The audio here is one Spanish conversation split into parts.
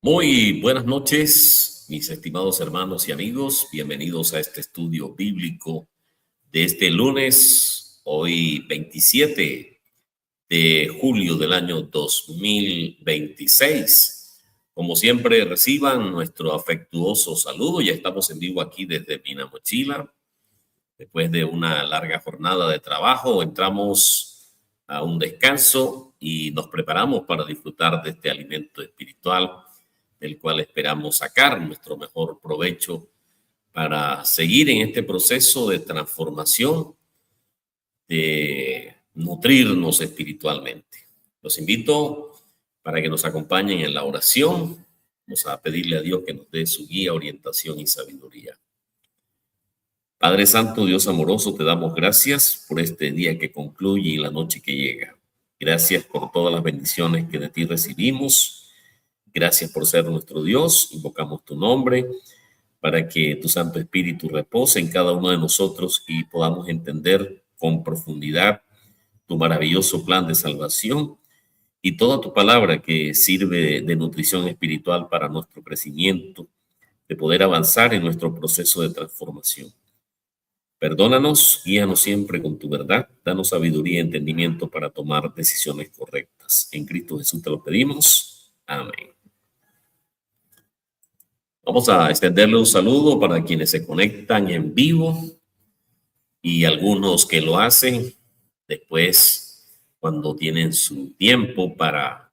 Muy buenas noches, mis estimados hermanos y amigos. Bienvenidos a este estudio bíblico de este lunes, hoy 27 de julio del año 2026. Como siempre, reciban nuestro afectuoso saludo. Ya estamos en vivo aquí desde Mina Mochila. Después de una larga jornada de trabajo, entramos a un descanso y nos preparamos para disfrutar de este alimento espiritual del cual esperamos sacar nuestro mejor provecho para seguir en este proceso de transformación, de nutrirnos espiritualmente. Los invito para que nos acompañen en la oración. Vamos a pedirle a Dios que nos dé su guía, orientación y sabiduría. Padre Santo, Dios amoroso, te damos gracias por este día que concluye y la noche que llega. Gracias por todas las bendiciones que de ti recibimos. Gracias por ser nuestro Dios. Invocamos tu nombre para que tu Santo Espíritu repose en cada uno de nosotros y podamos entender con profundidad tu maravilloso plan de salvación y toda tu palabra que sirve de nutrición espiritual para nuestro crecimiento, de poder avanzar en nuestro proceso de transformación. Perdónanos, guíanos siempre con tu verdad, danos sabiduría y entendimiento para tomar decisiones correctas. En Cristo Jesús te lo pedimos. Amén. Vamos a extenderle un saludo para quienes se conectan en vivo y algunos que lo hacen después cuando tienen su tiempo para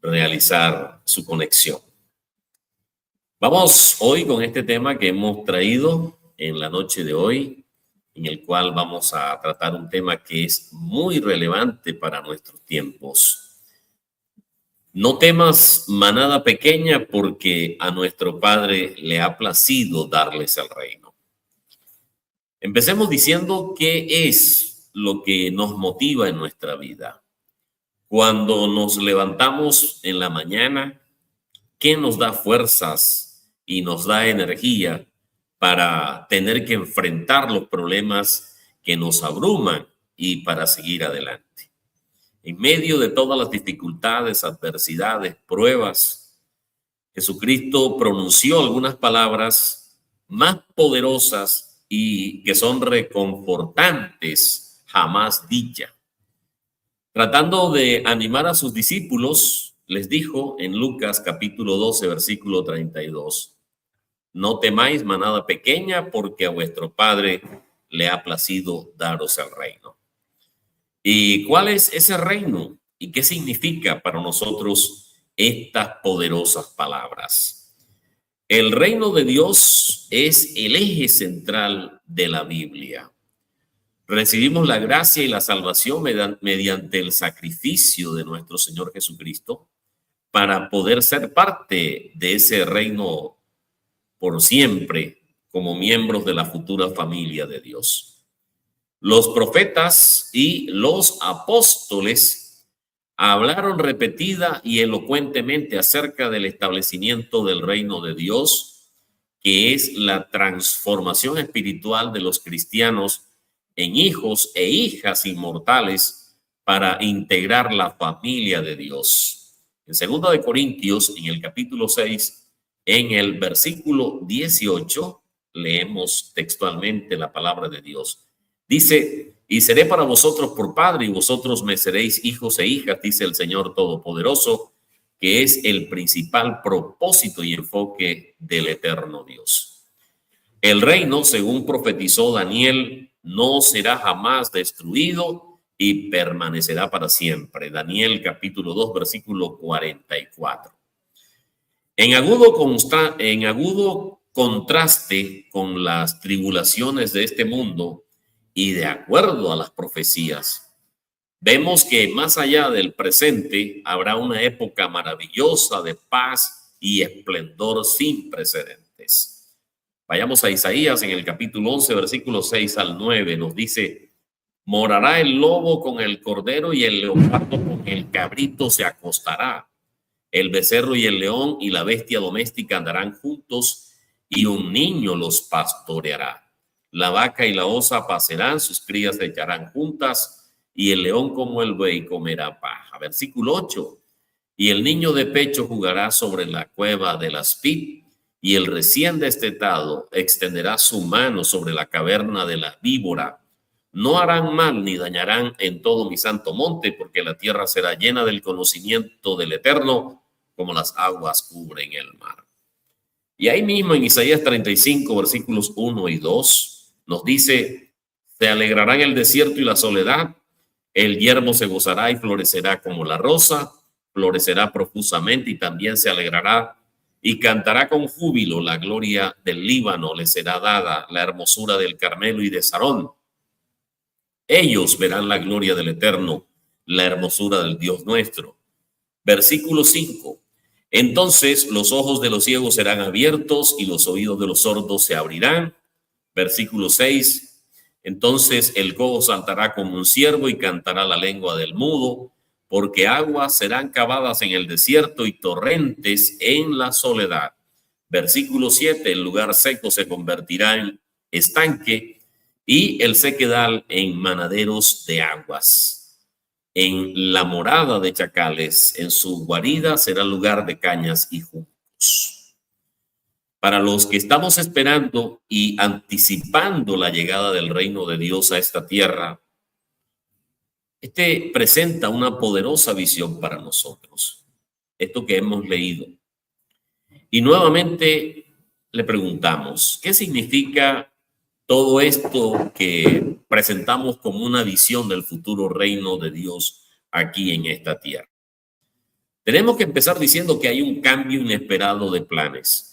realizar su conexión. Vamos hoy con este tema que hemos traído en la noche de hoy, en el cual vamos a tratar un tema que es muy relevante para nuestros tiempos. No temas, manada pequeña, porque a nuestro Padre le ha placido darles el reino. Empecemos diciendo qué es lo que nos motiva en nuestra vida. Cuando nos levantamos en la mañana, ¿qué nos da fuerzas y nos da energía para tener que enfrentar los problemas que nos abruman y para seguir adelante? En medio de todas las dificultades, adversidades, pruebas, Jesucristo pronunció algunas palabras más poderosas y que son reconfortantes jamás dichas. Tratando de animar a sus discípulos, les dijo en Lucas capítulo 12, versículo 32, no temáis, manada pequeña, porque a vuestro Padre le ha placido daros el reino. ¿Y cuál es ese reino? ¿Y qué significa para nosotros estas poderosas palabras? El reino de Dios es el eje central de la Biblia. Recibimos la gracia y la salvación mediante el sacrificio de nuestro Señor Jesucristo para poder ser parte de ese reino por siempre como miembros de la futura familia de Dios. Los profetas y los apóstoles hablaron repetida y elocuentemente acerca del establecimiento del reino de Dios, que es la transformación espiritual de los cristianos en hijos e hijas inmortales para integrar la familia de Dios. En 2 de Corintios, en el capítulo 6, en el versículo 18, leemos textualmente la palabra de Dios. Dice, y seré para vosotros por padre y vosotros me seréis hijos e hijas, dice el Señor Todopoderoso, que es el principal propósito y enfoque del eterno Dios. El reino, según profetizó Daniel, no será jamás destruido y permanecerá para siempre. Daniel capítulo 2, versículo 44. En agudo contraste con las tribulaciones de este mundo y de acuerdo a las profecías, vemos que más allá del presente habrá una época maravillosa de paz y esplendor sin precedentes. Vayamos a Isaías en el capítulo 11, versículos 6 al 9, nos dice, morará el lobo con el cordero y el leopardo con el cabrito se acostará. El becerro y el león y la bestia doméstica andarán juntos y un niño los pastoreará. La vaca y la osa pasarán, sus crías se echarán juntas y el león como el buey comerá paja. Versículo 8. Y el niño de pecho jugará sobre la cueva del aspid, y el recién destetado extenderá su mano sobre la caverna de la víbora. No harán mal ni dañarán en todo mi santo monte, porque la tierra será llena del conocimiento del Eterno, como las aguas cubren el mar. Y ahí mismo en Isaías 35, versículos 1 y 2, nos dice: se alegrará en el desierto y la soledad, el yermo se gozará y florecerá como la rosa, florecerá profusamente y también se alegrará y cantará con júbilo. La gloria del Líbano le será dada, la hermosura del Carmelo y de Sarón. Ellos verán la gloria del Eterno, la hermosura del Dios nuestro. Versículo 5. Entonces los ojos de los ciegos serán abiertos y los oídos de los sordos se abrirán. Versículo 6. Entonces el cojo saltará como un ciervo y cantará la lengua del mudo, porque aguas serán cavadas en el desierto y torrentes en la soledad. Versículo 7. El lugar seco se convertirá en estanque y el sequedal en manaderos de aguas. En la morada de chacales, en su guarida será lugar de cañas y juncos. Para los que estamos esperando y anticipando la llegada del reino de Dios a esta tierra, este presenta una poderosa visión para nosotros, esto que hemos leído. Y nuevamente le preguntamos, ¿qué significa todo esto que presentamos como una visión del futuro reino de Dios aquí en esta tierra? Tenemos que empezar diciendo que hay un cambio inesperado de planes.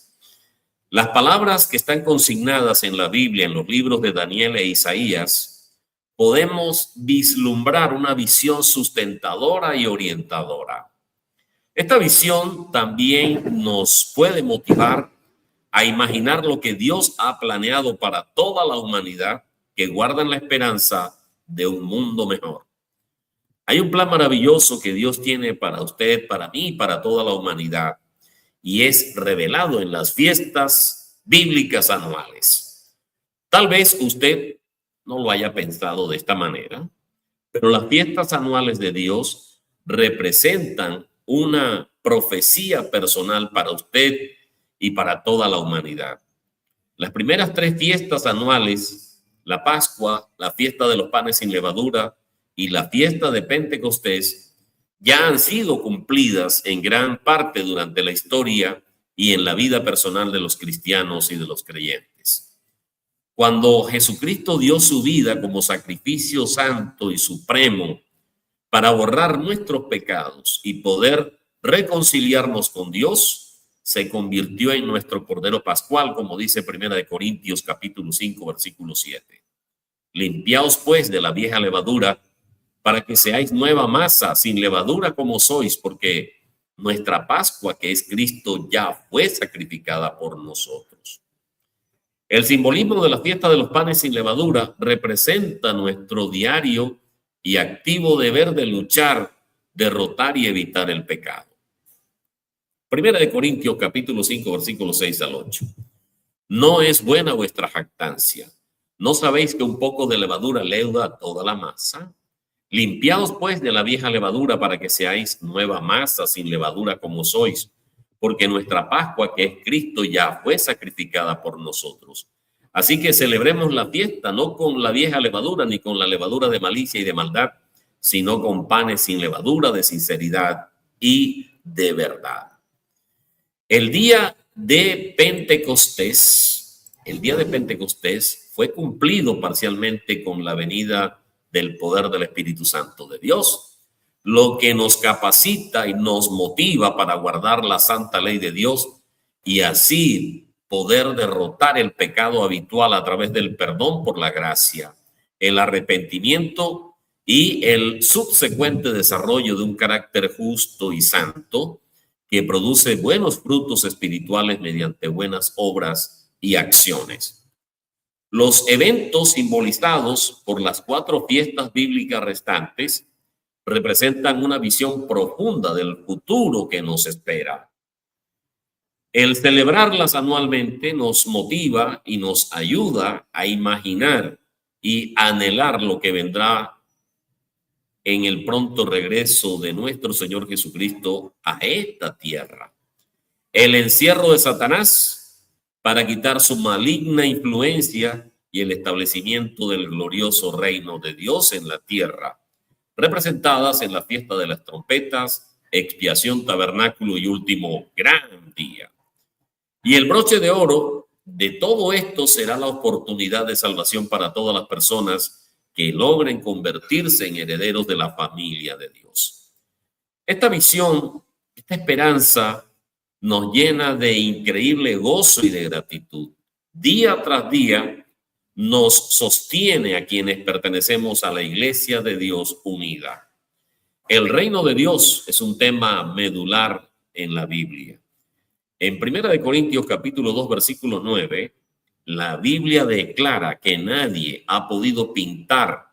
Las palabras que están consignadas en la Biblia, en los libros de Daniel e Isaías, podemos vislumbrar una visión sustentadora y orientadora. Esta visión también nos puede motivar a imaginar lo que Dios ha planeado para toda la humanidad que guardan la esperanza de un mundo mejor. Hay un plan maravilloso que Dios tiene para usted, para mí, para toda la humanidad, y es revelado en las fiestas bíblicas anuales. Tal vez usted no lo haya pensado de esta manera, pero las fiestas anuales de Dios representan una profecía personal para usted y para toda la humanidad. Las primeras 3 fiestas anuales, la Pascua, la fiesta de los panes sin levadura y la fiesta de Pentecostés, ya han sido cumplidas en gran parte durante la historia y en la vida personal de los cristianos y de los creyentes. Cuando Jesucristo dio su vida como sacrificio santo y supremo para borrar nuestros pecados y poder reconciliarnos con Dios, se convirtió en nuestro Cordero Pascual, como dice 1 Corintios capítulo 5, versículo 7. Limpiaos pues de la vieja levadura, para que seáis nueva masa, sin levadura como sois, porque nuestra Pascua, que es Cristo, ya fue sacrificada por nosotros. El simbolismo de la fiesta de los panes sin levadura representa nuestro diario y activo deber de luchar, derrotar y evitar el pecado. 1 Corintios capítulo 5, versículos 6 al 8. No es buena vuestra jactancia. ¿No sabéis que un poco de levadura leuda toda la masa? Limpiaos pues de la vieja levadura para que seáis nueva masa sin levadura como sois, porque nuestra Pascua, que es Cristo, ya fue sacrificada por nosotros. Así que celebremos la fiesta no con la vieja levadura ni con la levadura de malicia y de maldad, sino con panes sin levadura de sinceridad y de verdad. El día de Pentecostés fue cumplido parcialmente con la venida del poder del Espíritu Santo de Dios, lo que nos capacita y nos motiva para guardar la santa ley de Dios y así poder derrotar el pecado habitual a través del perdón por la gracia, el arrepentimiento y el subsecuente desarrollo de un carácter justo y santo que produce buenos frutos espirituales mediante buenas obras y acciones. Los eventos simbolizados por las 4 fiestas bíblicas restantes representan una visión profunda del futuro que nos espera. El celebrarlas anualmente nos motiva y nos ayuda a imaginar y anhelar lo que vendrá en el pronto regreso de nuestro Señor Jesucristo a esta tierra. El encierro de Satanás para quitar su maligna influencia y el establecimiento del glorioso reino de Dios en la tierra, representadas en la fiesta de las trompetas, expiación, tabernáculo y último gran día. Y el broche de oro de todo esto será la oportunidad de salvación para todas las personas que logren convertirse en herederos de la familia de Dios. Esta visión, esta esperanza nos llena de increíble gozo y de gratitud. Día tras día nos sostiene a quienes pertenecemos a la Iglesia de Dios unida. El reino de Dios es un tema medular en la Biblia. En 1 Corintios capítulo 2, versículo 9, la Biblia declara que nadie ha podido pintar,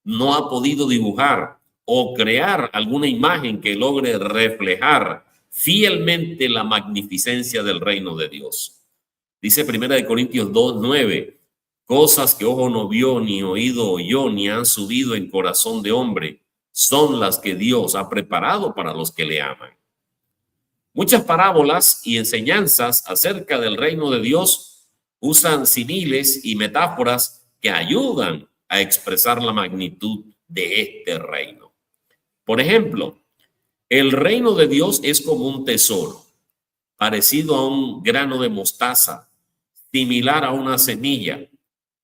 no ha podido dibujar o crear alguna imagen que logre reflejar fielmente la magnificencia del reino de Dios. Dice 1 Corintios 2, 9, cosas que ojo no vio, ni oído oyó, ni han subido en corazón de hombre, son las que Dios ha preparado para los que le aman. Muchas parábolas y enseñanzas acerca del reino de Dios usan símiles y metáforas que ayudan a expresar la magnitud de este reino. Por ejemplo, el reino de Dios es como un tesoro, parecido a un grano de mostaza, similar a una semilla,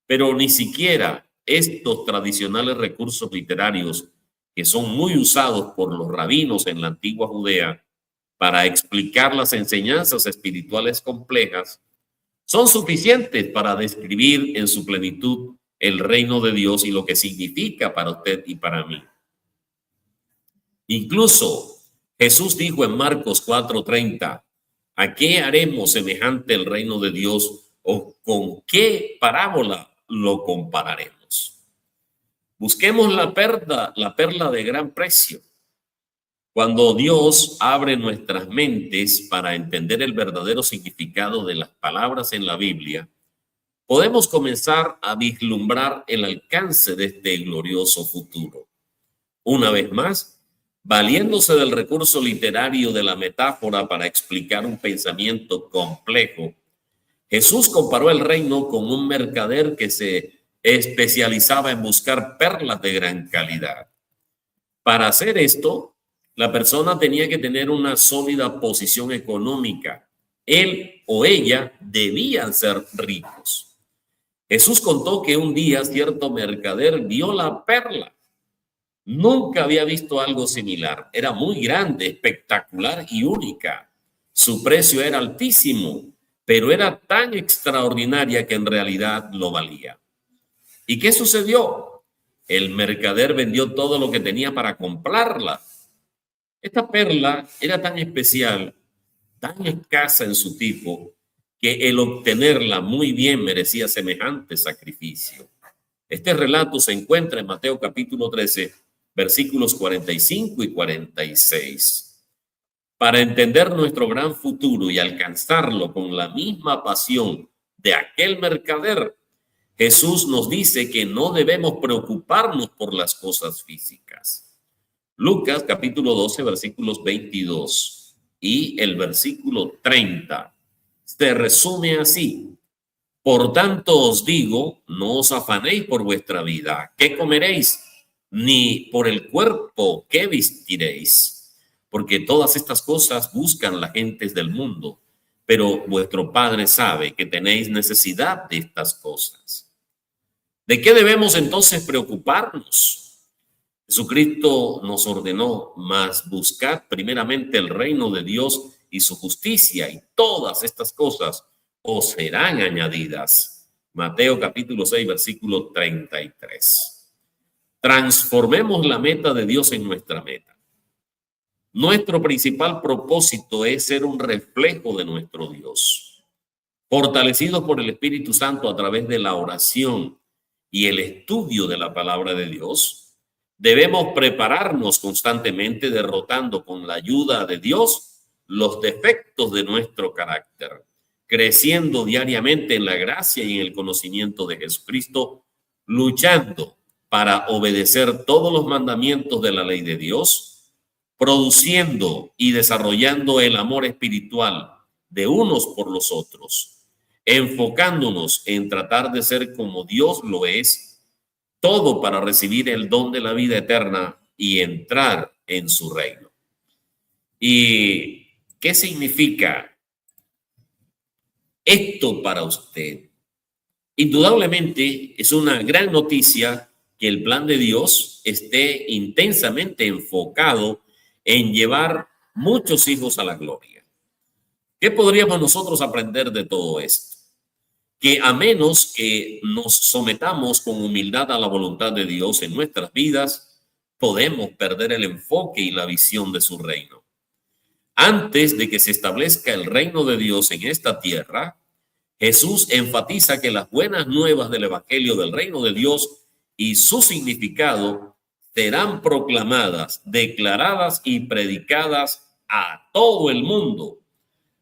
pero ni siquiera estos tradicionales recursos literarios que son muy usados por los rabinos en la antigua Judea para explicar las enseñanzas espirituales complejas, son suficientes para describir en su plenitud el reino de Dios y lo que significa para usted y para mí. Incluso Jesús dijo en Marcos 4:30, ¿a qué haremos semejante el reino de Dios o con qué parábola lo compararemos? Busquemos la perla de gran precio. Cuando Dios abre nuestras mentes para entender el verdadero significado de las palabras en la Biblia, podemos comenzar a vislumbrar el alcance de este glorioso futuro. Una vez más, valiéndose del recurso literario de la metáfora para explicar un pensamiento complejo, Jesús comparó el reino con un mercader que se especializaba en buscar perlas de gran calidad. Para hacer esto, la persona tenía que tener una sólida posición económica. Él o ella debían ser ricos. Jesús contó que un día cierto mercader vio la perla. Nunca había visto algo similar. Era muy grande, espectacular y única. Su precio era altísimo, pero era tan extraordinaria que en realidad lo valía. ¿Y qué sucedió? El mercader vendió todo lo que tenía para comprarla. Esta perla era tan especial, tan escasa en su tipo, que el obtenerla muy bien merecía semejante sacrificio. Este relato se encuentra en Mateo capítulo 13, versículos 45 y 46. Para entender nuestro gran futuro y alcanzarlo con la misma pasión de aquel mercader, Jesús nos dice que no debemos preocuparnos por las cosas físicas. Lucas capítulo 12, versículos 22 y el versículo 30 se resume así. Por tanto os digo, no os afanéis por vuestra vida, ¿qué comeréis? Ni por el cuerpo, ¿qué vestiréis? Porque todas estas cosas buscan las gentes del mundo, pero vuestro Padre sabe que tenéis necesidad de estas cosas. ¿De qué debemos entonces preocuparnos? Jesucristo nos ordenó, mas buscad primeramente el reino de Dios y su justicia, y todas estas cosas os serán añadidas. Mateo capítulo 6, versículo 33. Transformemos la meta de Dios en nuestra meta. Nuestro principal propósito es ser un reflejo de nuestro Dios, fortalecidos por el Espíritu Santo a través de la oración y el estudio de la palabra de Dios. Debemos prepararnos constantemente derrotando con la ayuda de Dios los defectos de nuestro carácter, creciendo diariamente en la gracia y en el conocimiento de Jesucristo, luchando para obedecer todos los mandamientos de la ley de Dios, produciendo y desarrollando el amor espiritual de unos por los otros, enfocándonos en tratar de ser como Dios lo es, todo para recibir el don de la vida eterna y entrar en su reino. ¿Y qué significa esto para usted? Indudablemente es una gran noticia que el plan de Dios esté intensamente enfocado en llevar muchos hijos a la gloria. ¿Qué podríamos nosotros aprender de todo esto? Que a menos que nos sometamos con humildad a la voluntad de Dios en nuestras vidas, podemos perder el enfoque y la visión de su reino. Antes de que se establezca el reino de Dios en esta tierra, Jesús enfatiza que las buenas nuevas del Evangelio del reino de Dios y su significado serán proclamadas, declaradas y predicadas a todo el mundo.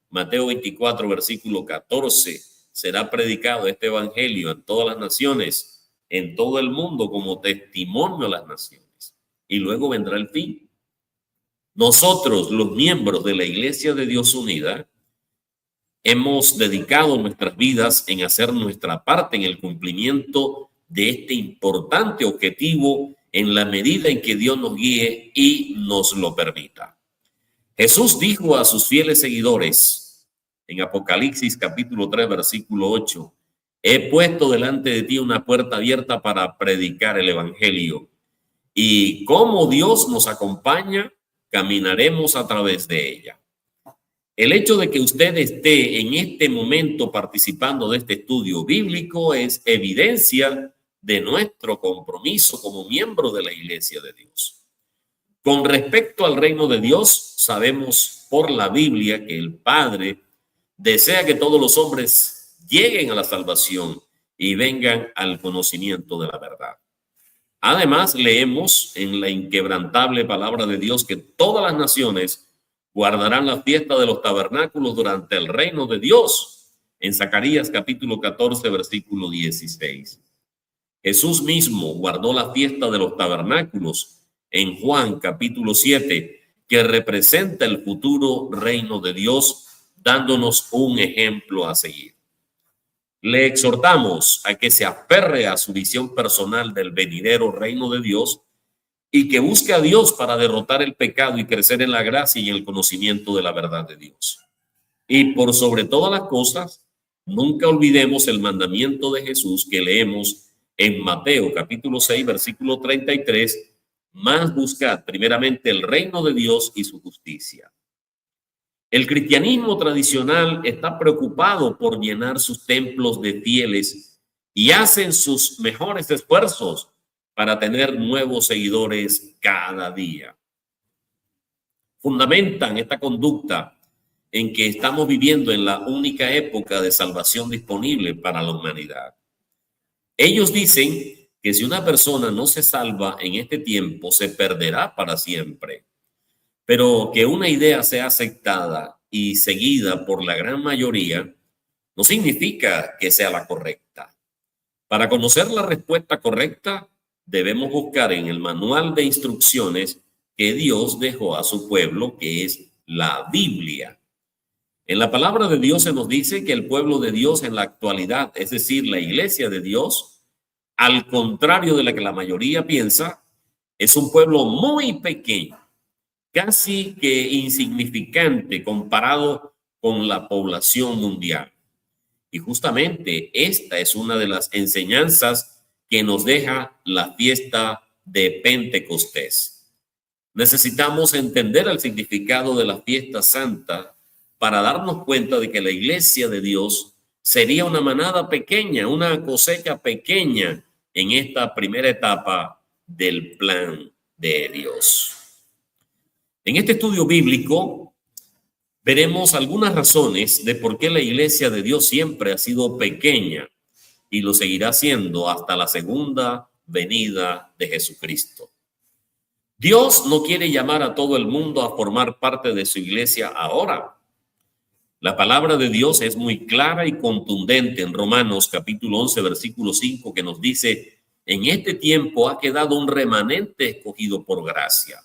Mateo 24, versículo 14, será predicado este evangelio en todas las naciones, en todo el mundo, como testimonio a las naciones. Y luego vendrá el fin. Nosotros, los miembros de la Iglesia de Dios Unida, hemos dedicado nuestras vidas en hacer nuestra parte en el cumplimiento de este importante objetivo en la medida en que Dios nos guíe y nos lo permita. Jesús dijo a sus fieles seguidores en Apocalipsis capítulo 3, versículo 8, he puesto delante de ti una puerta abierta para predicar el evangelio. Y como Dios nos acompaña, caminaremos a través de ella. El hecho de que usted esté en este momento participando de este estudio bíblico es evidencia de nuestro compromiso como miembro de la Iglesia de Dios. Con respecto al reino de Dios, sabemos por la Biblia que el Padre desea que todos los hombres lleguen a la salvación y vengan al conocimiento de la verdad. Además, leemos en la inquebrantable palabra de Dios que todas las naciones guardarán la fiesta de los tabernáculos durante el reino de Dios, en Zacarías capítulo 14, versículo 16. Jesús mismo guardó la fiesta de los tabernáculos en Juan capítulo 7, que representa el futuro reino de Dios, dándonos un ejemplo a seguir. Le exhortamos a que se aferre a su visión personal del venidero reino de Dios y que busque a Dios para derrotar el pecado y crecer en la gracia y en el conocimiento de la verdad de Dios. Y por sobre todas las cosas, nunca olvidemos el mandamiento de Jesús que leemos en Mateo capítulo 6, versículo 33, más buscad primeramente el reino de Dios y su justicia. El cristianismo tradicional está preocupado por llenar sus templos de fieles y hacen sus mejores esfuerzos para tener nuevos seguidores cada día. Fundamentan esta conducta en que estamos viviendo en la única época de salvación disponible para la humanidad. Ellos dicen que si una persona no se salva en este tiempo, se perderá para siempre. Pero que una idea sea aceptada y seguida por la gran mayoría no significa que sea la correcta. Para conocer la respuesta correcta, debemos buscar en el manual de instrucciones que Dios dejó a su pueblo, que es la Biblia. En la palabra de Dios se nos dice que el pueblo de Dios en la actualidad, es decir, la Iglesia de Dios, al contrario de la que la mayoría piensa, es un pueblo muy pequeño, casi que insignificante comparado con la población mundial. Y justamente esta es una de las enseñanzas que nos deja la fiesta de Pentecostés. Necesitamos entender el significado de la fiesta santa para darnos cuenta de que la Iglesia de Dios sería una manada pequeña, una cosecha pequeña en esta primera etapa del plan de Dios. En este estudio bíblico veremos algunas razones de por qué la Iglesia de Dios siempre ha sido pequeña y lo seguirá siendo hasta la segunda venida de Jesucristo. Dios no quiere llamar a todo el mundo a formar parte de su iglesia ahora. La palabra de Dios es muy clara y contundente en Romanos capítulo 11, versículo 5, que nos dice En este tiempo ha quedado un remanente escogido por gracia.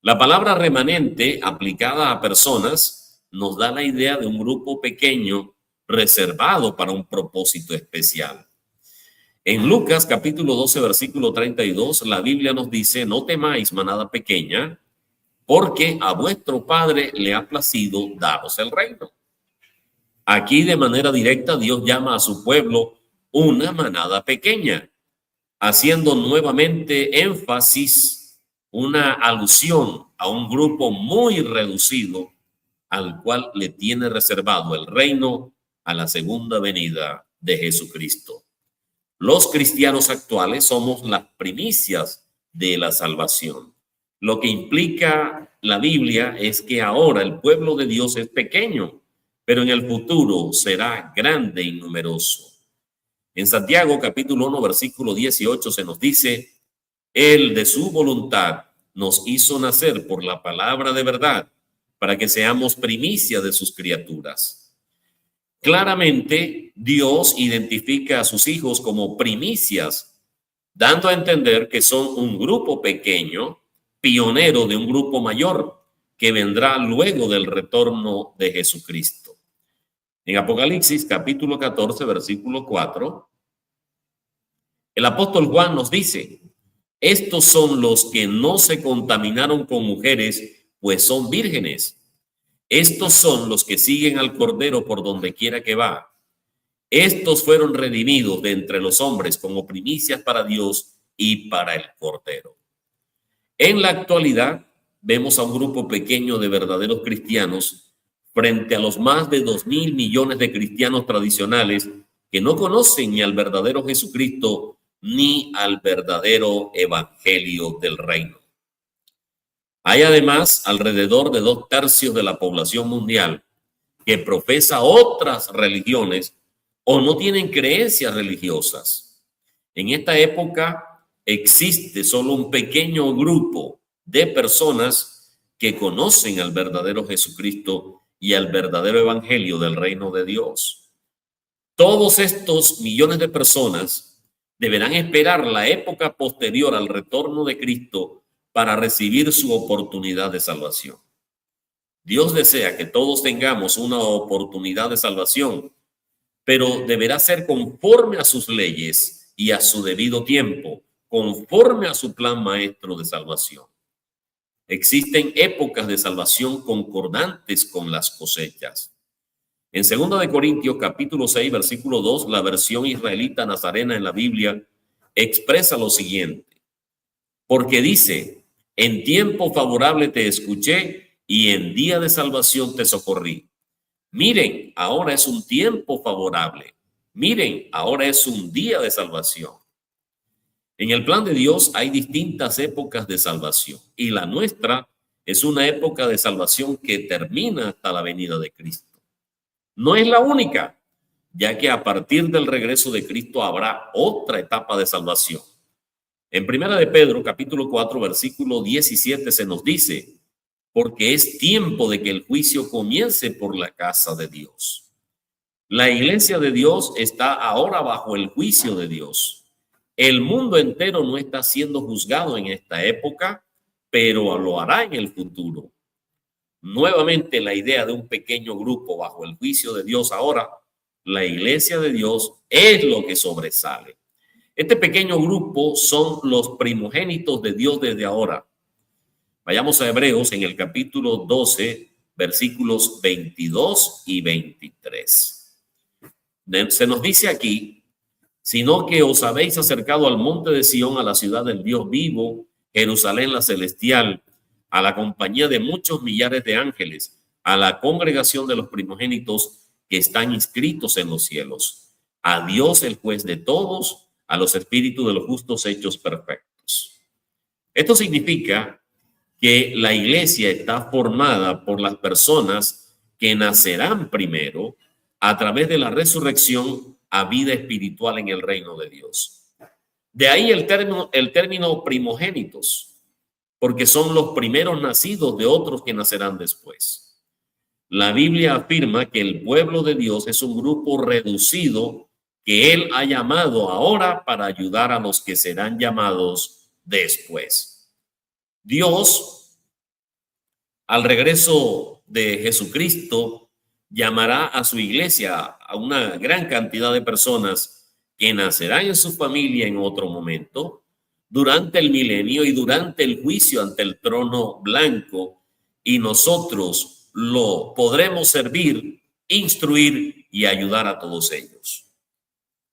La palabra remanente aplicada a personas nos da la idea de un grupo pequeño reservado para un propósito especial. En Lucas capítulo 12, versículo 32, la Biblia nos dice: no temáis, manada pequeña, porque a vuestro Padre le ha placido daros el reino. Aquí de manera directa Dios llama a su pueblo una manada pequeña, haciendo nuevamente énfasis, una alusión a un grupo muy reducido al cual le tiene reservado el reino a la segunda venida de Jesucristo. Los cristianos actuales somos las primicias de la salvación. Lo que implica la Biblia es que ahora el pueblo de Dios es pequeño, pero en el futuro será grande y numeroso. En Santiago capítulo 1 versículo 18 se nos dice: Él de su voluntad nos hizo nacer por la palabra de verdad, para que seamos primicia de sus criaturas. Claramente, Dios identifica a sus hijos como primicias, dando a entender que son un grupo pequeño, pionero de un grupo mayor, que vendrá luego del retorno de Jesucristo. En Apocalipsis capítulo 14, versículo 4, el apóstol Juan nos dice: estos son los que no se contaminaron con mujeres, pues son vírgenes. Estos son los que siguen al Cordero por donde quiera que va. Estos fueron redimidos de entre los hombres como primicias para Dios y para el Cordero. En la actualidad, vemos a un grupo pequeño de verdaderos cristianos frente a los más de 2.000 millones de cristianos tradicionales que no conocen ni al verdadero Jesucristo ni al verdadero evangelio del reino. Hay además alrededor de 2/3 de la población mundial que profesa otras religiones o no tienen creencias religiosas. En esta época existe solo un pequeño grupo de personas que conocen al verdadero Jesucristo y al verdadero evangelio del reino de Dios. Todos estos millones de personas deberán esperar la época posterior al retorno de Cristo para recibir su oportunidad de salvación. Dios desea que todos tengamos una oportunidad de salvación, pero deberá ser conforme a sus leyes y a su debido tiempo, conforme a su plan maestro de salvación. Existen épocas de salvación concordantes con las cosechas. En 2 de Corintios capítulo 6, versículo 2, la versión israelita nazarena en la Biblia expresa lo siguiente: porque dice: en tiempo favorable te escuché y en día de salvación te socorrí. Miren, ahora es un tiempo favorable. Miren, ahora es un día de salvación. En el plan de Dios hay distintas épocas de salvación y la nuestra es una época de salvación que termina hasta la venida de Cristo. No es la única, ya que a partir del regreso de Cristo habrá otra etapa de salvación. En 1 de Pedro, capítulo 4, versículo 17 se nos dice: porque es tiempo de que el juicio comience por la casa de Dios. La iglesia de Dios está ahora bajo el juicio de Dios. El mundo entero no está siendo juzgado en esta época, pero lo hará en el futuro. Nuevamente la idea de un pequeño grupo bajo el juicio de Dios ahora, la iglesia de Dios es lo que sobresale. Este pequeño grupo son los primogénitos de Dios desde ahora. Vayamos a Hebreos en el capítulo 12, versículos 22 y 23. Se nos dice aquí: sino que os habéis acercado al monte de Sión, a la ciudad del Dios vivo, Jerusalén la celestial, a la compañía de muchos millares de ángeles, a la congregación de los primogénitos que están inscritos en los cielos, a Dios el juez de todos, a los espíritus de los justos hechos perfectos. Esto significa que la iglesia está formada por las personas que nacerán primero a través de la resurrección a vida espiritual en el reino de Dios. De ahí el término primogénitos, porque son los primeros nacidos de otros que nacerán después. La Biblia afirma que el pueblo de Dios es un grupo reducido que Él ha llamado ahora para ayudar a los que serán llamados después. Dios, al regreso de Jesucristo, llamará a su iglesia a una gran cantidad de personas que nacerán en su familia en otro momento, durante el milenio y durante el juicio ante el trono blanco, y nosotros lo podremos servir, instruir y ayudar a todos ellos.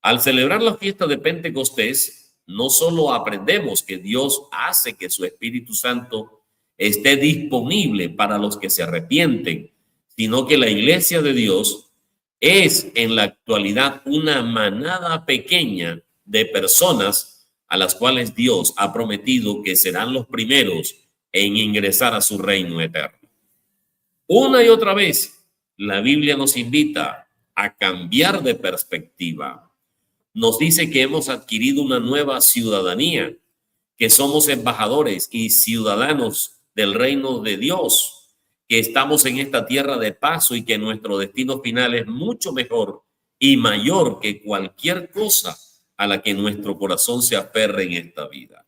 Al celebrar la fiesta de Pentecostés, no solo aprendemos que Dios hace que su Espíritu Santo esté disponible para los que se arrepienten, sino que la iglesia de Dios es en la actualidad una manada pequeña de personas a las cuales Dios ha prometido que serán los primeros en ingresar a su reino eterno. Una y otra vez, la Biblia nos invita a cambiar de perspectiva. Nos dice que hemos adquirido una nueva ciudadanía, que somos embajadores y ciudadanos del reino de Dios, que estamos en esta tierra de paso y que nuestro destino final es mucho mejor y mayor que cualquier cosa a la que nuestro corazón se aferre en esta vida.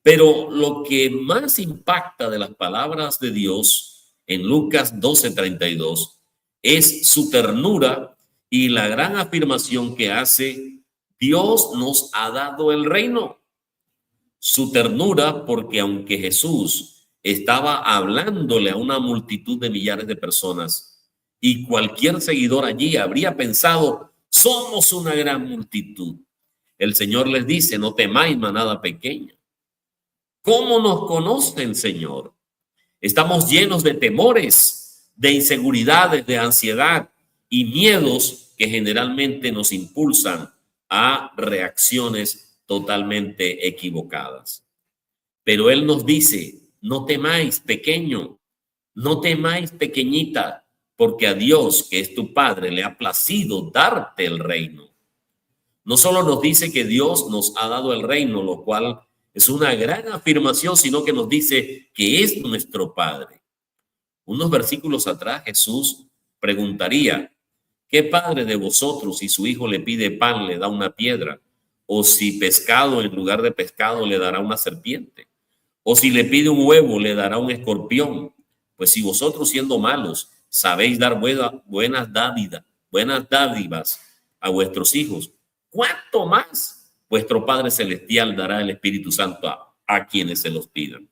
Pero lo que más impacta de las palabras de Dios en Lucas 12:32 es su ternura y la gran afirmación que hace: Dios nos ha dado el reino. Su ternura, porque aunque Jesús estaba hablándole a una multitud de millares de personas y cualquier seguidor allí habría pensado: somos una gran multitud, el Señor les dice: no temáis, manada pequeña. ¿Cómo nos conocen, Señor? Estamos llenos de temores, de inseguridades, de ansiedad y miedos que generalmente nos impulsan a reacciones totalmente equivocadas. Pero Él nos dice: no temáis, pequeño, no temáis, pequeñita, porque a Dios, que es tu Padre, le ha placido darte el reino. No solo nos dice que Dios nos ha dado el reino, lo cual es una gran afirmación, sino que nos dice que es nuestro Padre. Unos versículos atrás Jesús preguntaría: ¿qué padre de vosotros, si su hijo le pide pan, le da una piedra? ¿O si pescado en lugar de pescado le dará una serpiente? ¿O si le pide un huevo, le dará un escorpión? Pues si vosotros, siendo malos, sabéis dar buenas dádivas a vuestros hijos, ¿cuánto más vuestro Padre Celestial dará el Espíritu Santo a quienes se los pidan?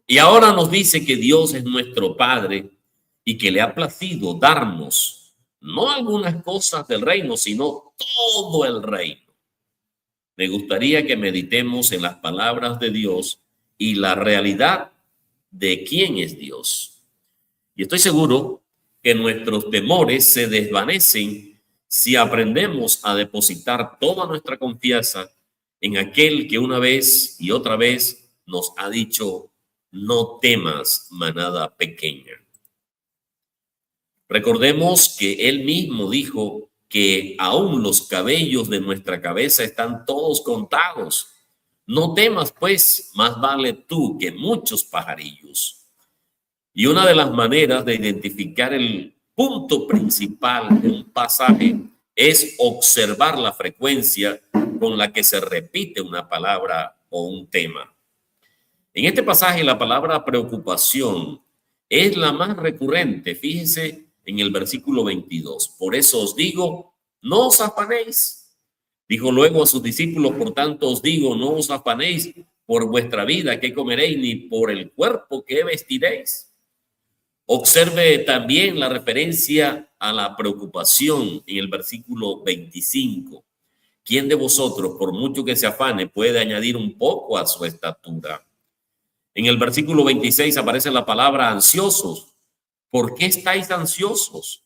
Y ahora nos dice que Dios es nuestro Padre y que le ha placido darnos no algunas cosas del reino, sino todo el reino. Me gustaría que meditemos en las palabras de Dios y la realidad de quién es Dios. Y estoy seguro que nuestros temores se desvanecen si aprendemos a depositar toda nuestra confianza en aquel que una vez y otra vez nos ha dicho: no temas, manada pequeña. Recordemos que Él mismo dijo que aún los cabellos de nuestra cabeza están todos contados. No temas, pues, más vale tú que muchos pajarillos. Y una de las maneras de identificar el punto principal de un pasaje es observar la frecuencia con la que se repite una palabra o un tema. En este pasaje la palabra preocupación es la más recurrente. Fíjense en el versículo 22. Por eso os digo, no os afanéis. Dijo luego a sus discípulos: por tanto os digo, no os afanéis por vuestra vida, qué comeréis, ni por el cuerpo, qué vestiréis. Observe también la referencia a la preocupación en el versículo 25. ¿Quién de vosotros, por mucho que se afane, puede añadir un poco a su estatura? En el versículo 26 aparece la palabra ansiosos. ¿Por qué estáis ansiosos?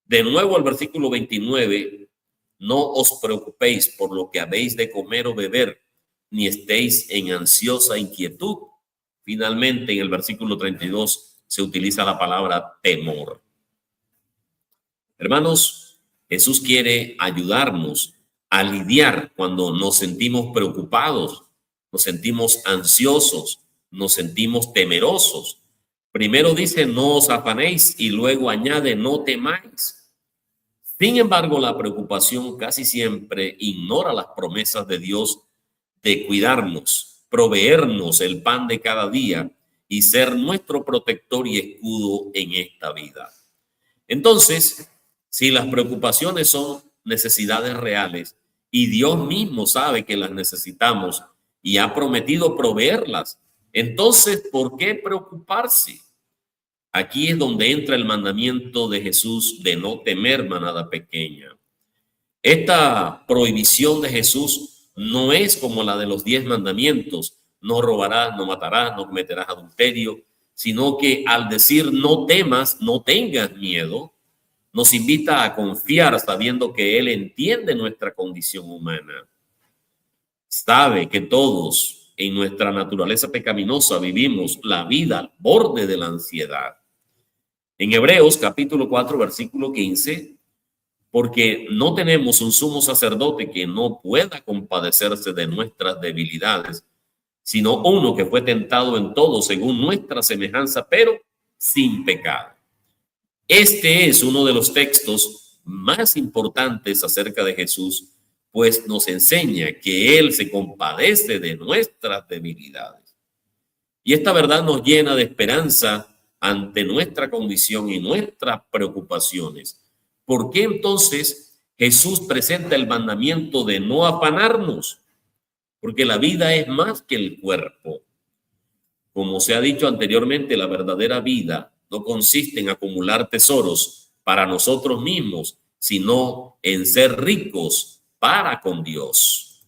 De nuevo el versículo 29. No os preocupéis por lo que habéis de comer o beber, ni estéis en ansiosa inquietud. Finalmente, en el versículo 32 se utiliza la palabra temor. Hermanos, Jesús quiere ayudarnos a lidiar cuando nos sentimos preocupados, nos sentimos ansiosos, nos sentimos temerosos. Primero dice: no os afanéis, y luego añade: no temáis. Sin embargo, la preocupación casi siempre ignora las promesas de Dios de cuidarnos, proveernos el pan de cada día y ser nuestro protector y escudo en esta vida. Entonces, si las preocupaciones son necesidades reales y Dios mismo sabe que las necesitamos y ha prometido proveerlas, entonces, ¿por qué preocuparse? Aquí es donde entra el mandamiento de Jesús de no temer manada pequeña. Esta prohibición de Jesús no es como la de los 10 mandamientos: no robarás, no matarás, no cometerás adulterio, sino que al decir no temas, no tengas miedo, nos invita a confiar sabiendo que Él entiende nuestra condición humana. Sabe que todos en nuestra naturaleza pecaminosa vivimos la vida al borde de la ansiedad. En Hebreos capítulo 4, versículo 15, porque no tenemos un sumo sacerdote que no pueda compadecerse de nuestras debilidades, sino uno que fue tentado en todo según nuestra semejanza, pero sin pecado. Este es uno de los textos más importantes acerca de Jesús, pues nos enseña que Él se compadece de nuestras debilidades. Y esta verdad nos llena de esperanza ante nuestra condición y nuestras preocupaciones. ¿Por qué entonces Jesús presenta el mandamiento de no afanarnos? Porque la vida es más que el cuerpo. Como se ha dicho anteriormente, la verdadera vida no consiste en acumular tesoros para nosotros mismos, sino en ser ricos para con Dios.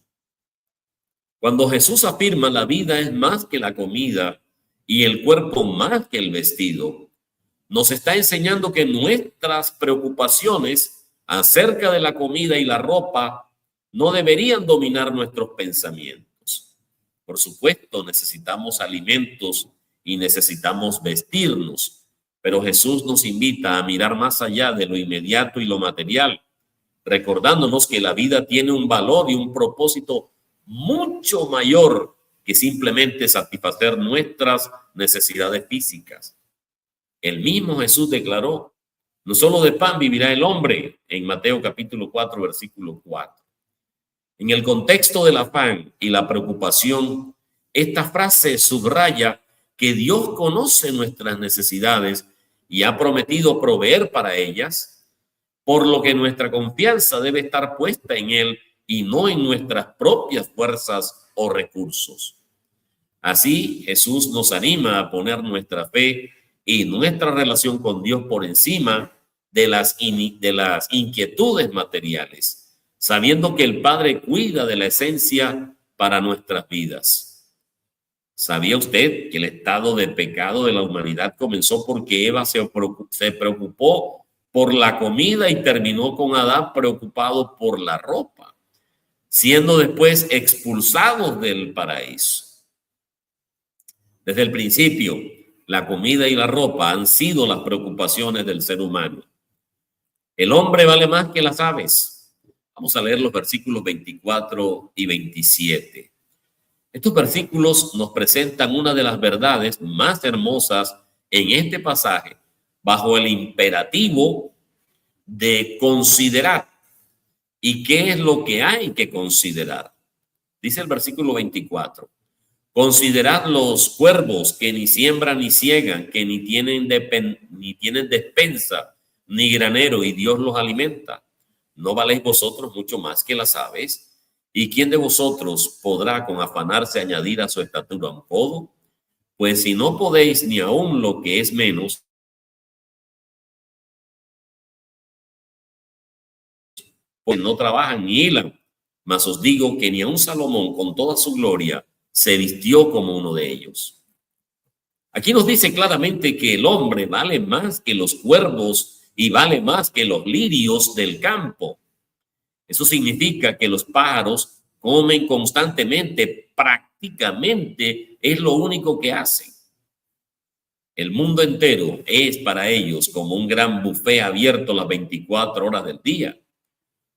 Cuando Jesús afirma la vida es más que la comida y el cuerpo más que el vestido, nos está enseñando que nuestras preocupaciones acerca de la comida y la ropa no deberían dominar nuestros pensamientos. Por supuesto, necesitamos alimentos y necesitamos vestirnos, pero Jesús nos invita a mirar más allá de lo inmediato y lo material, recordándonos que la vida tiene un valor y un propósito mucho mayor que simplemente satisfacer nuestras necesidades físicas. El mismo Jesús declaró: no solo de pan vivirá el hombre, en Mateo capítulo 4, versículo 4. En el contexto del afán y la preocupación, esta frase subraya que Dios conoce nuestras necesidades y ha prometido proveer para ellas, por lo que nuestra confianza debe estar puesta en Él y no en nuestras propias fuerzas o recursos. Así, Jesús nos anima a poner nuestra fe y nuestra relación con Dios por encima de las inquietudes materiales, sabiendo que el Padre cuida de la esencia para nuestras vidas. ¿Sabía usted que el estado de pecado de la humanidad comenzó porque Eva se preocupó por la comida y terminó con Adán preocupado por la ropa, siendo después expulsados del paraíso? Desde el principio, la comida y la ropa han sido las preocupaciones del ser humano. El hombre vale más que las aves. Vamos a leer los versículos 24 y 27. Estos versículos nos presentan una de las verdades más hermosas en este pasaje, bajo el imperativo de considerar. ¿Y qué es lo que hay que considerar? Dice el versículo 24. Considerad los cuervos que ni siembran ni ciegan, que ni tienen despensa ni granero, y Dios los alimenta. ¿No valéis vosotros mucho más que las aves? ¿Y quién de vosotros podrá con afanarse añadir a su estatura un codo? Pues si no podéis ni aun lo que es menos, pues no trabajan ni hilan. Mas os digo que ni aun Salomón con toda su gloria se vistió como uno de ellos. Aquí nos dice claramente que el hombre vale más que los cuervos y vale más que los lirios del campo. Eso significa que los pájaros comen constantemente, prácticamente es lo único que hacen. El mundo entero es para ellos como un gran buffet abierto las 24 horas del día.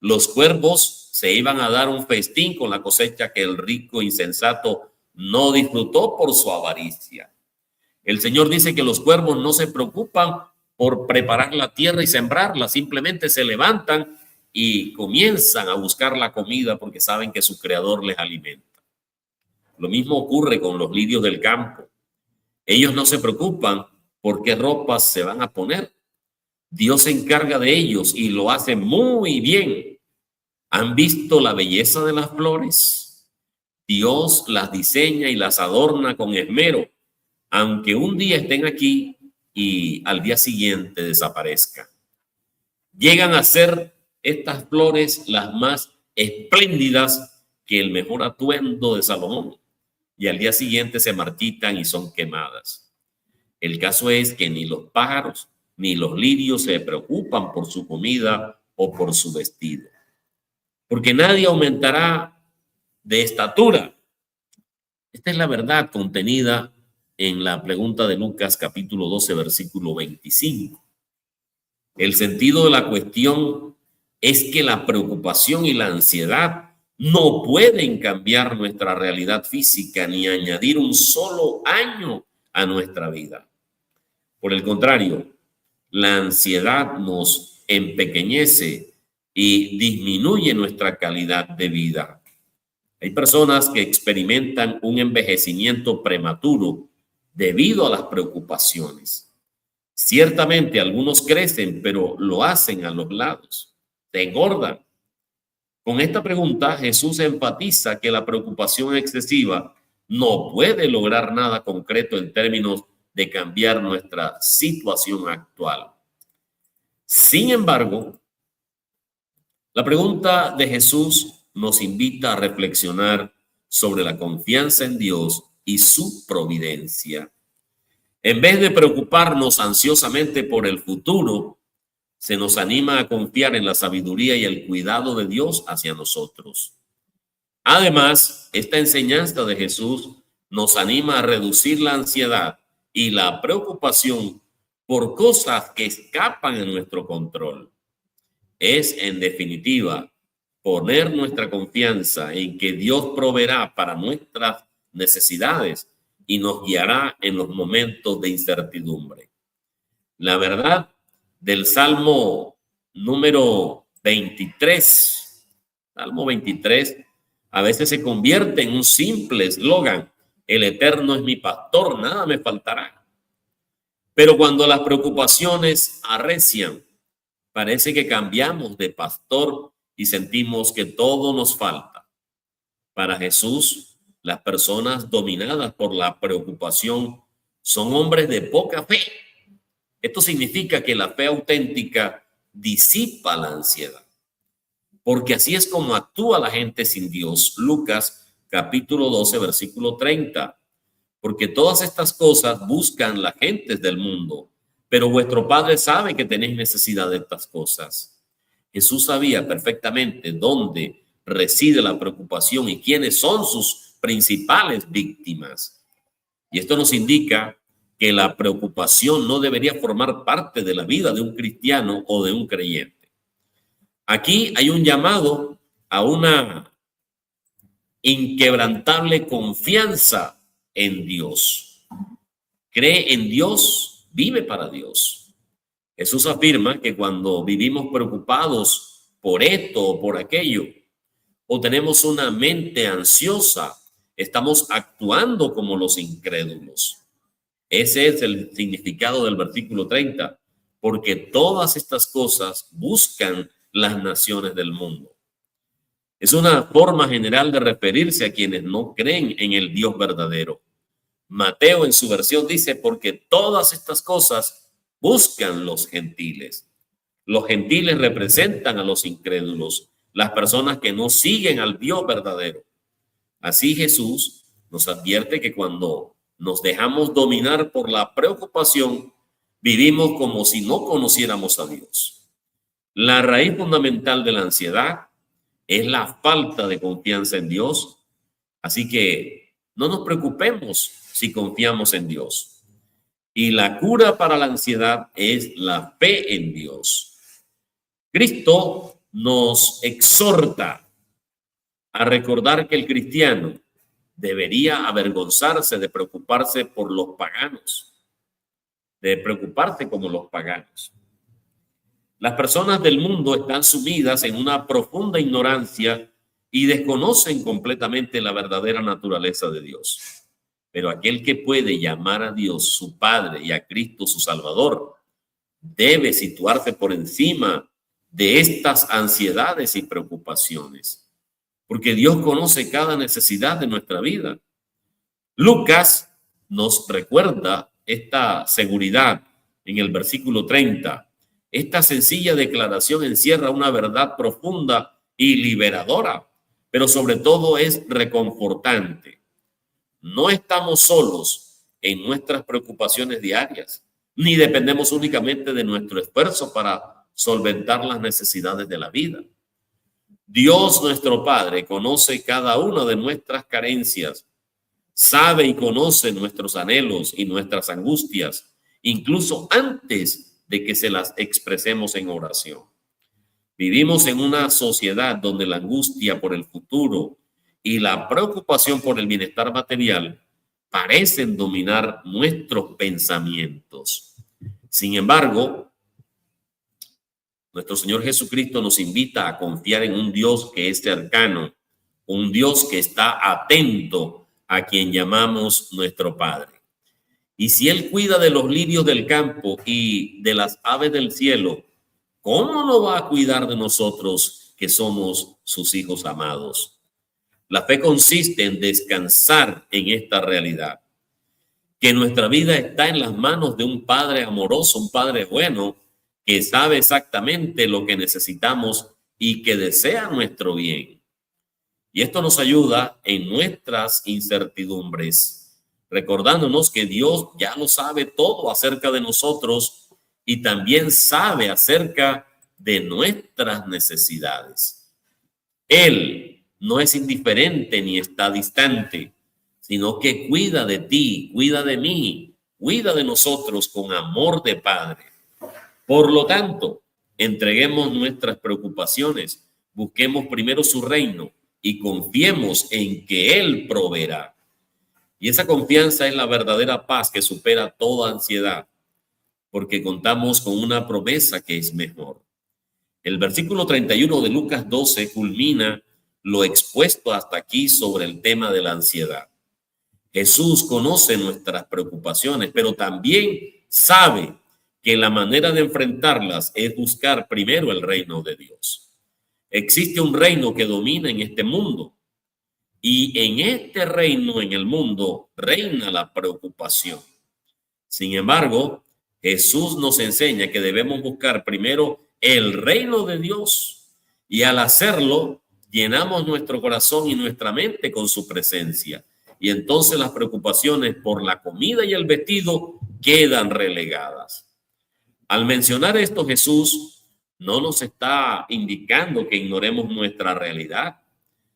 Los cuervos se iban a dar un festín con la cosecha que el rico insensato no disfrutó por su avaricia. El Señor dice que los cuervos no se preocupan por preparar la tierra y sembrarla, simplemente se levantan y comienzan a buscar la comida porque saben que su creador les alimenta. Lo mismo ocurre con los lirios del campo. Ellos no se preocupan por qué ropas se van a poner. Dios se encarga de ellos y lo hace muy bien. ¿Han visto la belleza de las flores? Dios las diseña y las adorna con esmero, aunque un día estén aquí y al día siguiente desaparezcan. Llegan a ser estas flores las más espléndidas que el mejor atuendo de Salomón, y al día siguiente se marchitan y son quemadas. El caso es que ni los pájaros ni los lirios se preocupan por su comida o por su vestido, porque nadie aumentará de estatura. Esta es la verdad contenida en la pregunta de Lucas capítulo 12, versículo 25. El sentido de la cuestión es que la preocupación y la ansiedad no pueden cambiar nuestra realidad física ni añadir un solo año a nuestra vida. Por el contrario, la ansiedad nos empequeñece y disminuye nuestra calidad de vida. Hay personas que experimentan un envejecimiento prematuro debido a las preocupaciones. Ciertamente algunos crecen, pero lo hacen a los lados, se engordan. Con esta pregunta, Jesús enfatiza que la preocupación excesiva no puede lograr nada concreto en términos de cambiar nuestra situación actual. Sin embargo, la pregunta de Jesús nos invita a reflexionar sobre la confianza en Dios y su providencia. En vez de preocuparnos ansiosamente por el futuro, se nos anima a confiar en la sabiduría y el cuidado de Dios hacia nosotros. Además, esta enseñanza de Jesús nos anima a reducir la ansiedad y la preocupación por cosas que escapan de nuestro control. Es, en definitiva, poner nuestra confianza en que Dios proveerá para nuestras necesidades y nos guiará en los momentos de incertidumbre. La verdad del Salmo número 23, Salmo 23, a veces se convierte en un simple eslogan: el Eterno es mi pastor, nada me faltará. Pero cuando las preocupaciones arrecian, parece que cambiamos de pastor y sentimos que todo nos falta. Para Jesús, las personas dominadas por la preocupación son hombres de poca fe. Esto significa que la fe auténtica disipa la ansiedad, porque así es como actúa la gente sin Dios. Lucas capítulo 12, versículo 30. Porque todas estas cosas buscan las gentes del mundo, pero vuestro Padre sabe que tenéis necesidad de estas cosas. Jesús sabía perfectamente dónde reside la preocupación y quiénes son sus principales víctimas. Y esto nos indica que la preocupación no debería formar parte de la vida de un cristiano o de un creyente. Aquí hay un llamado a una inquebrantable confianza en Dios. Cree en Dios, vive para Dios. Jesús afirma que cuando vivimos preocupados por esto o por aquello, o tenemos una mente ansiosa, estamos actuando como los incrédulos. Ese es el significado del versículo 30, porque todas estas cosas buscan las naciones del mundo. Es una forma general de referirse a quienes no creen en el Dios verdadero. Mateo en su versión dice: porque todas estas cosas buscan los gentiles. Los gentiles representan a los incrédulos, las personas que no siguen al Dios verdadero. Así Jesús nos advierte que cuando nos dejamos dominar por la preocupación, vivimos como si no conociéramos a Dios. La raíz fundamental de la ansiedad es la falta de confianza en Dios. Así que no nos preocupemos si confiamos en Dios. Y la cura para la ansiedad es la fe en Dios. Cristo nos exhorta a recordar que el cristiano debería avergonzarse de preocuparse por los paganos. de preocuparte como los paganos. Las personas del mundo están sumidas en una profunda ignorancia y desconocen completamente la verdadera naturaleza de Dios. Pero aquel que puede llamar a Dios su Padre y a Cristo su Salvador debe situarse por encima de estas ansiedades y preocupaciones, porque Dios conoce cada necesidad de nuestra vida. Lucas nos recuerda esta seguridad en el versículo 30. Esta sencilla declaración encierra una verdad profunda y liberadora, pero sobre todo es reconfortante. No estamos solos en nuestras preocupaciones diarias, ni dependemos únicamente de nuestro esfuerzo para solventar las necesidades de la vida. Dios, nuestro Padre, conoce cada una de nuestras carencias, sabe y conoce nuestros anhelos y nuestras angustias, incluso antes de que se las expresemos en oración. Vivimos en una sociedad donde la angustia por el futuro y la preocupación por el bienestar material parecen dominar nuestros pensamientos. Sin embargo, nuestro Señor Jesucristo nos invita a confiar en un Dios que es cercano, un Dios que está atento a quien llamamos nuestro Padre. Y si Él cuida de los lirios del campo y de las aves del cielo, ¿cómo no va a cuidar de nosotros que somos sus hijos amados? La fe consiste en descansar en esta realidad, que nuestra vida está en las manos de un Padre amoroso, un Padre bueno, que sabe exactamente lo que necesitamos y que desea nuestro bien. Y esto nos ayuda en nuestras incertidumbres, recordándonos que Dios ya lo sabe todo acerca de nosotros y también sabe acerca de nuestras necesidades. Él no es indiferente ni está distante, sino que cuida de ti, cuida de mí, cuida de nosotros con amor de Padre. Por lo tanto, entreguemos nuestras preocupaciones, busquemos primero su reino y confiemos en que Él proveerá. Y esa confianza es la verdadera paz que supera toda ansiedad, porque contamos con una promesa que es mejor. El versículo 31 de Lucas 12 culmina lo expuesto hasta aquí sobre el tema de la ansiedad. Jesús conoce nuestras preocupaciones, pero también sabe que la manera de enfrentarlas es buscar primero el reino de Dios. Existe un reino que domina en este mundo y en este reino, en el mundo, reina la preocupación. Sin embargo, Jesús nos enseña que debemos buscar primero el reino de Dios y al hacerlo llenamos nuestro corazón y nuestra mente con su presencia. Y entonces las preocupaciones por la comida y el vestido quedan relegadas. Al mencionar esto, Jesús no nos está indicando que ignoremos nuestra realidad,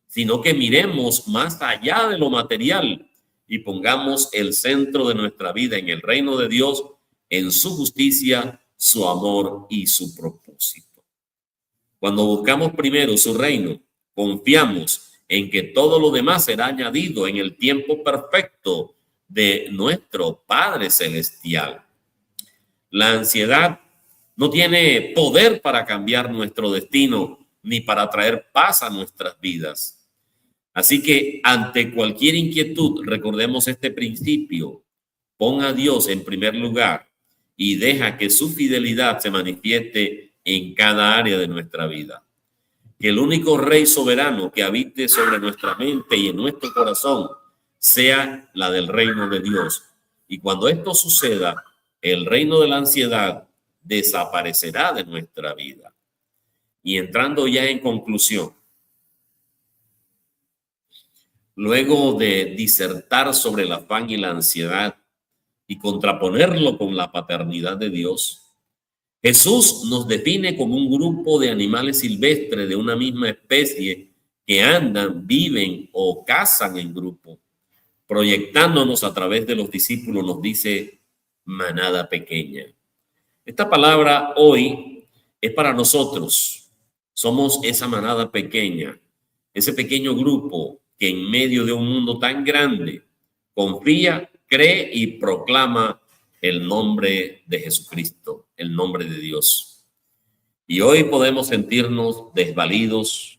sino que miremos más allá de lo material y pongamos el centro de nuestra vida en el reino de Dios, en su justicia, su amor y su propósito. Cuando buscamos primero su reino, confiamos en que todo lo demás será añadido en el tiempo perfecto de nuestro Padre Celestial. La ansiedad no tiene poder para cambiar nuestro destino ni para traer paz a nuestras vidas. Así que ante cualquier inquietud, recordemos este principio: pon a Dios en primer lugar y deja que su fidelidad se manifieste en cada área de nuestra vida. Que el único Rey soberano que habite sobre nuestra mente y en nuestro corazón sea la del reino de Dios. Y cuando esto suceda, el reino de la ansiedad desaparecerá de nuestra vida. Y entrando ya en conclusión, luego de disertar sobre el afán y la ansiedad y contraponerlo con la paternidad de Dios, Jesús nos define como un grupo de animales silvestres de una misma especie que andan, viven o cazan en grupo. Proyectándonos a través de los discípulos, nos dice manada pequeña. Esta palabra hoy es para nosotros. Somos esa manada pequeña, ese pequeño grupo que en medio de un mundo tan grande confía, cree y proclama el nombre de Jesucristo, el nombre de Dios. Y hoy podemos sentirnos desvalidos,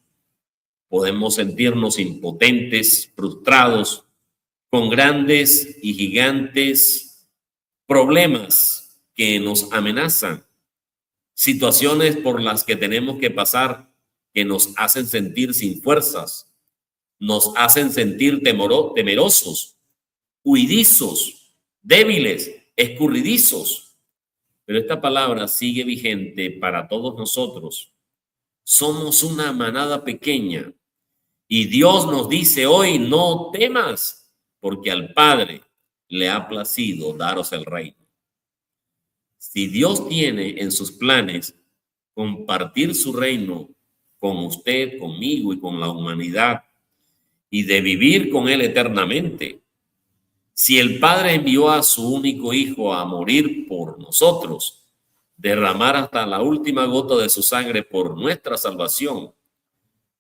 podemos sentirnos impotentes, frustrados, con grandes y gigantes problemas que nos amenazan, situaciones por las que tenemos que pasar que nos hacen sentir sin fuerzas, nos hacen sentir temerosos, huidizos, débiles, escurridizos. Pero esta palabra sigue vigente para todos nosotros. Somos una manada pequeña y Dios nos dice hoy: no temas, porque al Padre le ha placido daros el reino. Si Dios tiene en sus planes compartir su reino con usted, conmigo y con la humanidad, y de vivir con Él eternamente, si el Padre envió a su único Hijo a morir por nosotros, derramar hasta la última gota de su sangre por nuestra salvación,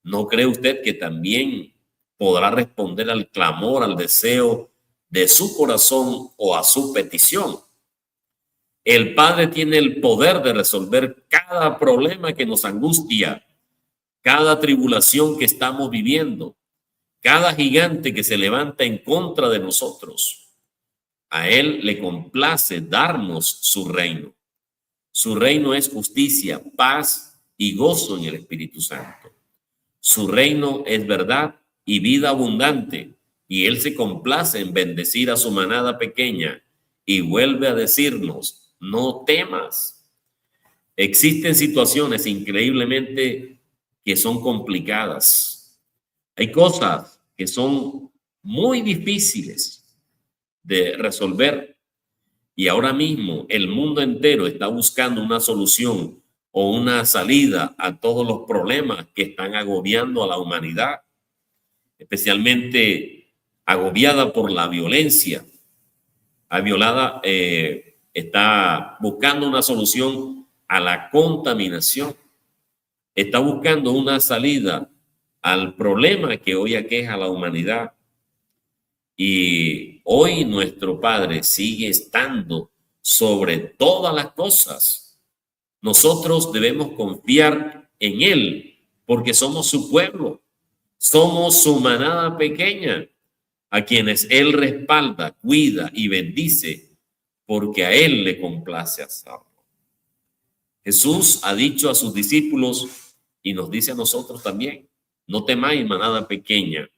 ¿no cree usted que también podrá responder al clamor, al deseo de su corazón o a su petición? El Padre tiene el poder de resolver cada problema que nos angustia, cada tribulación que estamos viviendo, cada gigante que se levanta en contra de nosotros. A Él le complace darnos su reino. Su reino es justicia, paz y gozo en el Espíritu Santo. Su reino es verdad y vida abundante, y Él se complace en bendecir a su manada pequeña y vuelve a decirnos: no temas. Existen situaciones increíblemente que son complicadas. Hay cosas que son muy difíciles de resolver y ahora mismo el mundo entero está buscando una solución o una salida a todos los problemas que están agobiando a la humanidad, especialmente agobiada por la violencia. Está buscando una solución a la contaminación, está buscando una salida al problema que hoy aqueja a la humanidad. Y hoy nuestro Padre sigue estando sobre todas las cosas. Nosotros debemos confiar en Él porque somos su pueblo, somos su manada pequeña, a quienes Él respalda, cuida y bendice, porque a Él le complace hacerlo. Jesús ha dicho a sus discípulos y nos dice a nosotros también: no temáis, manada pequeña.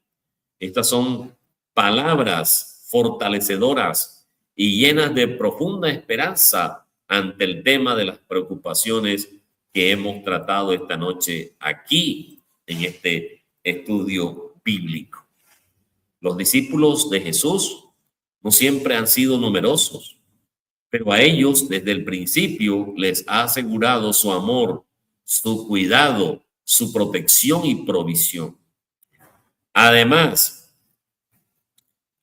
Estas son palabras fortalecedoras y llenas de profunda esperanza ante el tema de las preocupaciones que hemos tratado esta noche aquí en este estudio bíblico. Los discípulos de Jesús no siempre han sido numerosos, pero a ellos desde el principio les ha asegurado su amor, su cuidado, su protección y provisión. Además,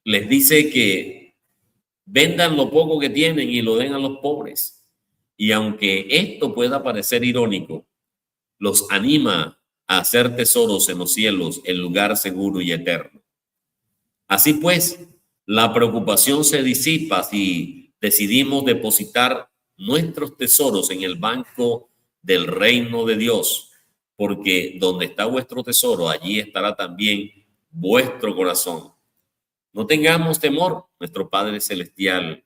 les dice que vendan lo poco que tienen y lo den a los pobres. Y aunque esto pueda parecer irónico, los anima a hacer tesoros en los cielos, el lugar seguro y eterno. Así pues, la preocupación se disipa si decidimos depositar nuestros tesoros en el banco del reino de Dios, porque donde está vuestro tesoro, allí estará también vuestro corazón. No tengamos temor, nuestro Padre Celestial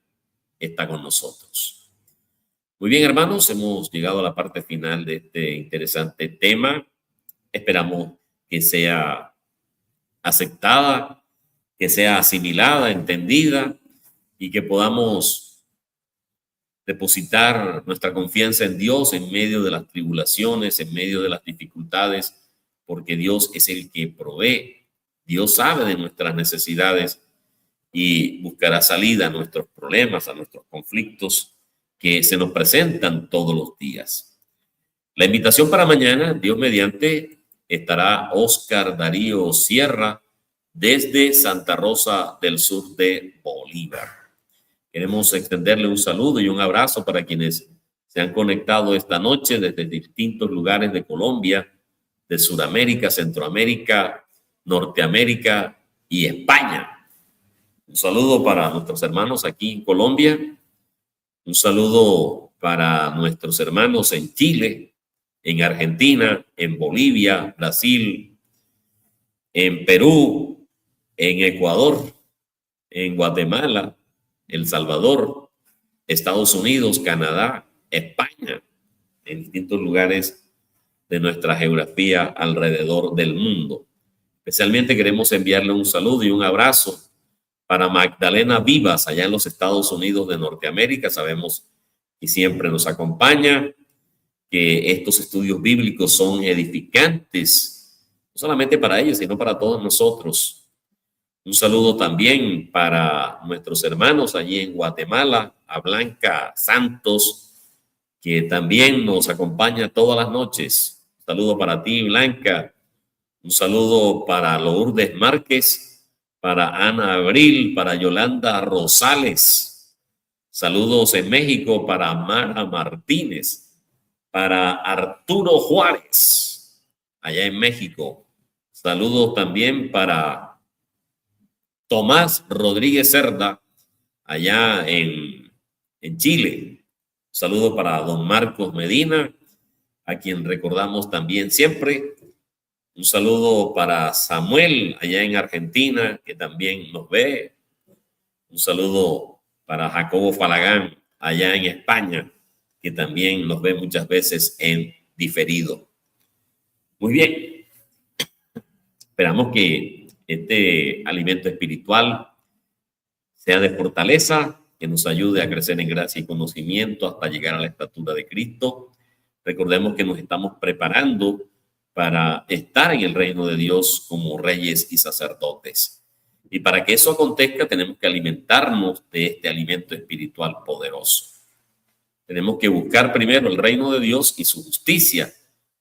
está con nosotros. Muy bien, hermanos, hemos llegado a la parte final de este interesante tema. Esperamos que sea aceptada, que sea asimilada, entendida y que podamos depositar nuestra confianza en Dios en medio de las tribulaciones, en medio de las dificultades, porque Dios es el que provee. Dios sabe de nuestras necesidades y buscará salida a nuestros problemas, a nuestros conflictos que se nos presentan todos los días. La invitación para mañana, Dios mediante, estará Oscar Darío Sierra desde Santa Rosa del Sur de Bolívar. Queremos extenderle un saludo y un abrazo para quienes se han conectado esta noche desde distintos lugares de Colombia, de Sudamérica, Centroamérica, Norteamérica y España. Un saludo para nuestros hermanos aquí en Colombia Un saludo para nuestros hermanos en Chile, en Argentina, en Bolivia, Brasil, en Perú, en Ecuador, en Guatemala, El Salvador, Estados Unidos, Canadá, España, en distintos lugares de nuestra geografía alrededor del mundo. Especialmente queremos enviarle un saludo y un abrazo para Magdalena Vivas, allá en los Estados Unidos de Norteamérica. Sabemos que siempre nos acompaña, que estos estudios bíblicos son edificantes, no solamente para ellos, sino para todos nosotros. Un saludo también para nuestros hermanos allí en Guatemala, a Blanca Santos, que también nos acompaña todas las noches. Un saludo para ti, Blanca. Un saludo para Lourdes Márquez, para Ana Abril, para Yolanda Rosales. Saludos en México para Mara Martínez, para Arturo Juárez, allá en México. Saludos también para Tomás Rodríguez Cerda, allá en Chile. Saludo para don Marcos Medina, a quien recordamos también siempre. Un saludo para Samuel, allá en Argentina, que también nos ve. Un saludo para Jacobo Falagán, allá en España, que también nos ve muchas veces en diferido. Muy bien. Esperamos que este alimento espiritual sea de fortaleza, que nos ayude a crecer en gracia y conocimiento hasta llegar a la estatura de Cristo. Recordemos que nos estamos preparando para estar en el reino de Dios como reyes y sacerdotes. Y para que eso acontezca, tenemos que alimentarnos de este alimento espiritual poderoso. Tenemos que buscar primero el reino de Dios y su justicia,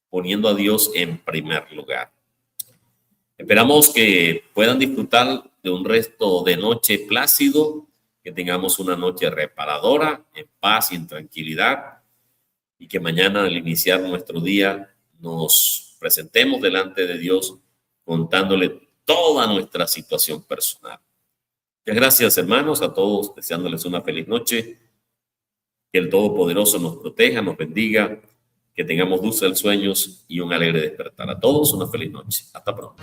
poniendo a Dios en primer lugar. Esperamos que puedan disfrutar de un resto de noche plácido, que tengamos una noche reparadora, en paz y en tranquilidad, y que mañana al iniciar nuestro día nos presentemos delante de Dios contándole toda nuestra situación personal. Muchas gracias, hermanos, a todos, deseándoles una feliz noche. Que el Todopoderoso nos proteja, nos bendiga, que tengamos dulces sueños y un alegre despertar. A todos una feliz noche. Hasta pronto.